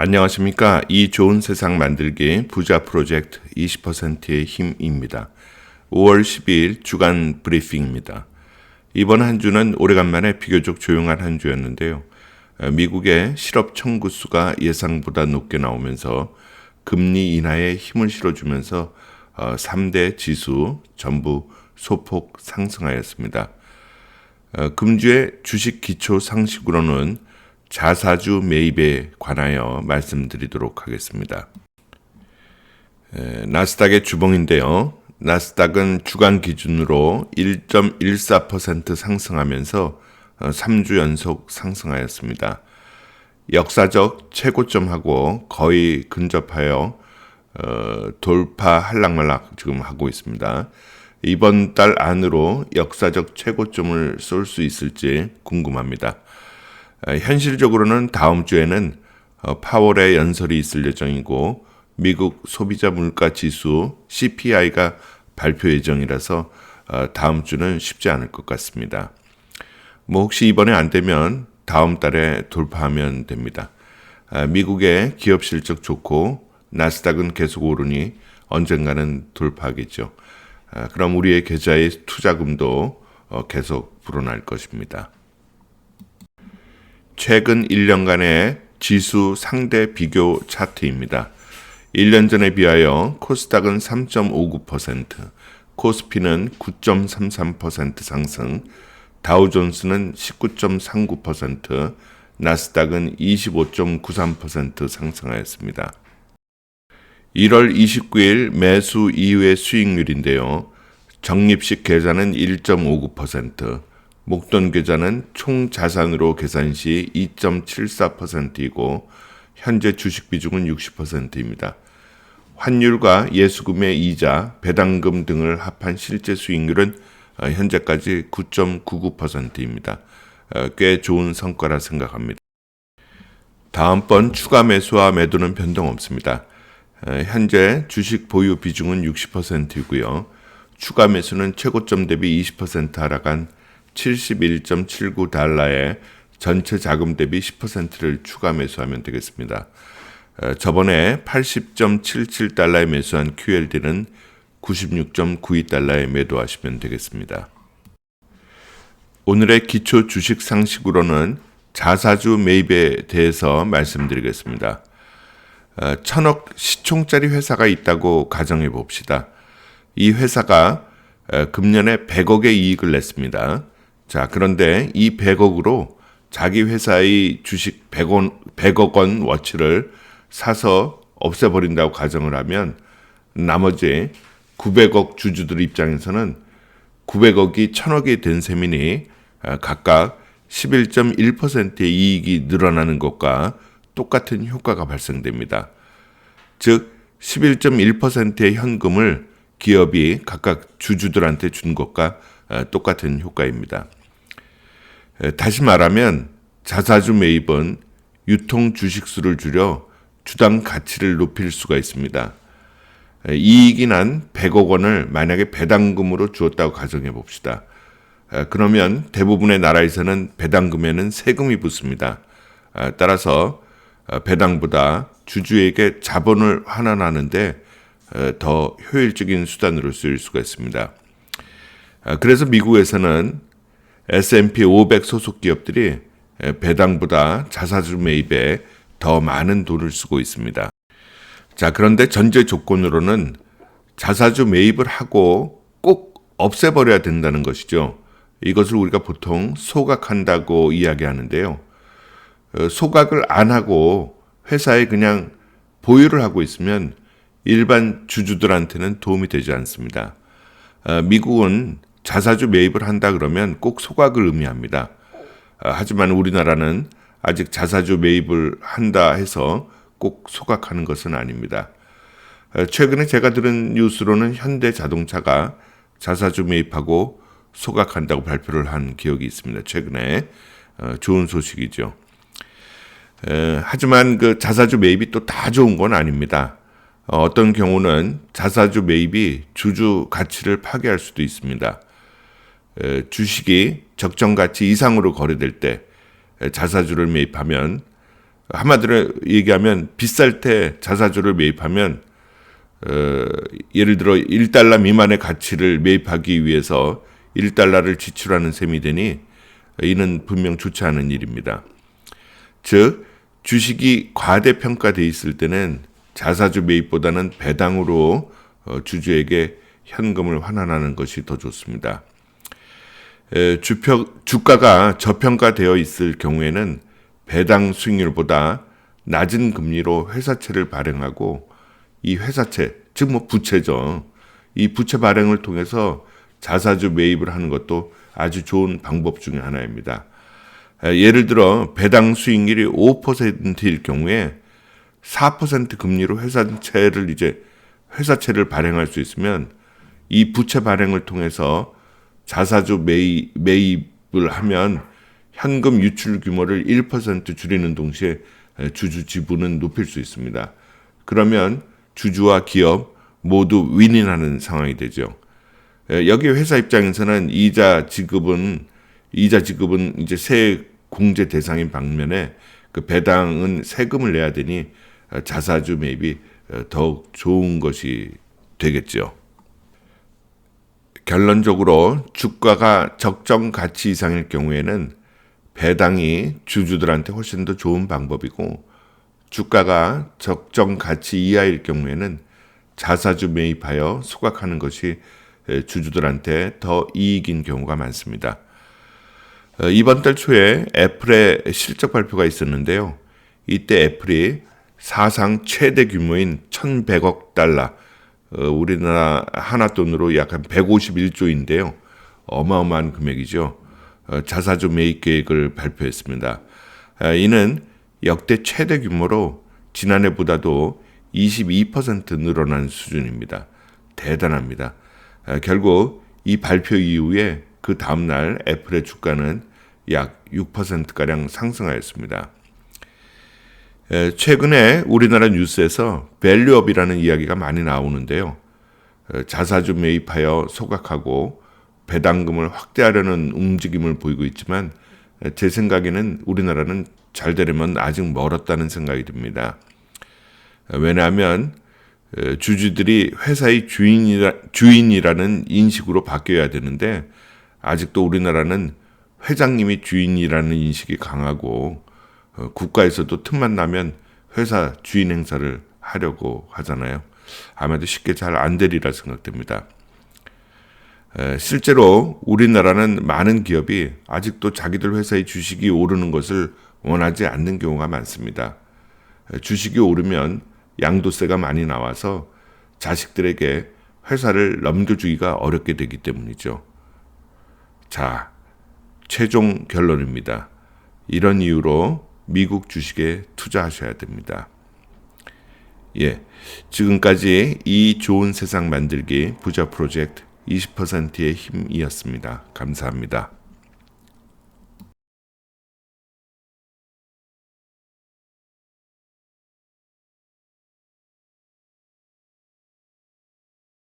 안녕하십니까. 이 좋은 세상 만들기 부자 프로젝트 20%의 힘입니다. 5월 12일 주간 브리핑입니다. 이번 한 주는 오래간만에 비교적 조용한 한 주였는데요. 미국의 실업 청구 수가 예상보다 높게 나오면서 금리 인하에 힘을 실어주면서 3대 지수 전부 소폭 상승하였습니다. 금주의 주식 기초 상식으로는 자사주 매입에 관하여 말씀드리도록 하겠습니다. 나스닥의 주봉인데요. 나스닥은 주간 기준으로 1.14% 상승하면서 3주 연속 상승하였습니다. 역사적 최고점하고 거의 근접하여 돌파 할락말락 지금 하고 있습니다. 이번 달 안으로 역사적 최고점을 쏠 수 있을지 궁금합니다. 현실적으로는 다음 주에는 파월의 연설이 있을 예정이고 미국 소비자 물가 지수 CPI가 발표 예정이라서 다음 주는 쉽지 않을 것 같습니다. 혹시 이번에 안 되면 다음 달에 돌파하면 됩니다. 미국의 기업 실적 좋고 나스닥은 계속 오르니 언젠가는 돌파하겠죠. 그럼 우리의 계좌의 투자금도 계속 불어날 것입니다. 최근 1년간의 지수 상대 비교 차트입니다. 1년 전에 비하여 코스닥은 3.59%, 코스피는 9.33% 상승, 다우존스는 19.39%, 나스닥은 25.93% 상승하였습니다. 1월 29일 매수 이후의 수익률인데요. 적립식 계좌는 1.59%, 목돈 계좌는 총 자산으로 계산 시 2.74%이고 현재 주식 비중은 60%입니다. 환율과 예수금의 이자, 배당금 등을 합한 실제 수익률은 현재까지 9.99%입니다. 꽤 좋은 성과라 생각합니다. 다음번 추가 매수와 매도는 변동 없습니다. 현재 주식 보유 비중은 60%이고요. 추가 매수는 최고점 대비 20% 하락한 71.79달러에 전체 자금 대비 10%를 추가 매수하면 되겠습니다. 저번에 80.77달러에 매수한 QLD는 96.92달러에 매도하시면 되겠습니다. 오늘의 기초 주식 상식으로는 자사주 매입에 대해서 말씀드리겠습니다. 1,000억 시총짜리 회사가 있다고 가정해 봅시다. 이 회사가 금년에 100억의 이익을 냈습니다. 자, 그런데 이 100억으로 자기 회사의 주식 100억 원 워치를 사서 없애버린다고 가정을 하면 나머지 900억 주주들 입장에서는 900억이 1000억이 된 셈이니 각각 11.1%의 이익이 늘어나는 것과 똑같은 효과가 발생됩니다. 즉 11.1%의 현금을 기업이 각각 주주들한테 준 것과 똑같은 효과입니다. 다시 말하면 자사주 매입은 유통 주식수를 줄여 주당 가치를 높일 수가 있습니다. 이익이 난 100억 원을 만약에 배당금으로 주었다고 가정해 봅시다. 그러면 대부분의 나라에서는 배당금에는 세금이 붙습니다. 따라서 배당보다 주주에게 자본을 환원하는데 더 효율적인 수단으로 쓰일 수가 있습니다. 그래서 미국에서는 S&P 500 소속 기업들이 배당보다 자사주 매입에 더 많은 돈을 쓰고 있습니다. 자, 그런데 전제 조건으로는 자사주 매입을 하고 꼭 없애버려야 된다는 것이죠. 이것을 우리가 보통 소각한다고 이야기하는데요. 소각을 안 하고 회사에 그냥 보유를 하고 있으면 일반 주주들한테는 도움이 되지 않습니다. 미국은 자사주 매입을 한다 그러면 꼭 소각을 의미합니다. 하지만 우리나라는 아직 자사주 매입을 한다 해서 꼭 소각하는 것은 아닙니다. 최근에 제가 들은 뉴스로는 현대자동차가 자사주 매입하고 소각한다고 발표를 한 기억이 있습니다. 최근에 좋은 소식이죠. 하지만 그 자사주 매입이 또 다 좋은 건 아닙니다. 어떤 경우는 자사주 매입이 주주 가치를 파괴할 수도 있습니다. 주식이 적정 가치 이상으로 거래될 때 자사주를 매입하면 한마디로 얘기하면 비쌀 때 자사주를 매입하면 예를 들어 1달러 미만의 가치를 매입하기 위해서 1달러를 지출하는 셈이 되니 이는 분명 좋지 않은 일입니다. 즉 주식이 과대평가돼 있을 때는 자사주 매입보다는 배당으로 주주에게 현금을 환원하는 것이 더 좋습니다. 주가가 저평가되어 있을 경우에는 배당 수익률보다 낮은 금리로 회사채를 발행하고 이 회사채, 즉 부채죠. 이 부채 발행을 통해서 자사주 매입을 하는 것도 아주 좋은 방법 중에 하나입니다. 예를 들어 배당 수익률이 5%일 경우에 4% 금리로 회사채를 발행할 수 있으면 이 부채 발행을 통해서 자사주 매입을 하면 현금 유출 규모를 1% 줄이는 동시에 주주 지분은 높일 수 있습니다. 그러면 주주와 기업 모두 윈윈하는 상황이 되죠. 여기 회사 입장에서는 이자 지급은 이제 세 공제 대상인 반면에 그 배당은 세금을 내야 되니 자사주 매입이 더욱 좋은 것이 되겠죠. 결론적으로 주가가 적정 가치 이상일 경우에는 배당이 주주들한테 훨씬 더 좋은 방법이고, 주가가 적정 가치 이하일 경우에는 자사주 매입하여 소각하는 것이 주주들한테 더 이익인 경우가 많습니다. 이번 달 초에 애플의 실적 발표가 있었는데요. 이때 애플이 사상 최대 규모인 1,100억 달러, 우리나라 하나 돈으로 약 한 151조인데요. 어마어마한 금액이죠. 자사주 매입 계획을 발표했습니다. 이는 역대 최대 규모로 지난해보다도 22% 늘어난 수준입니다. 대단합니다. 결국 이 발표 이후에 그 다음날 애플의 주가는 약 6%가량 상승하였습니다. 최근에 우리나라 뉴스에서 밸류업이라는 이야기가 많이 나오는데요. 자사주 매입하여 소각하고 배당금을 확대하려는 움직임을 보이고 있지만 제 생각에는 우리나라는 잘 되려면 아직 멀었다는 생각이 듭니다. 왜냐하면 주주들이 회사의 주인이라는 인식으로 바뀌어야 되는데 아직도 우리나라는 회장님이 주인이라는 인식이 강하고 국가에서도 틈만 나면 회사 주인 행사를 하려고 하잖아요. 아마도 쉽게 잘 안 되리라 생각됩니다. 실제로 우리나라는 많은 기업이 아직도 자기들 회사의 주식이 오르는 것을 원하지 않는 경우가 많습니다. 주식이 오르면 양도세가 많이 나와서 자식들에게 회사를 넘겨주기가 어렵게 되기 때문이죠. 자, 최종 결론입니다. 이런 이유로 미국 주식에 투자하셔야 됩니다. 지금까지 이 좋은 세상 만들기 부자 프로젝트 20%의 힘이었습니다. 감사합니다.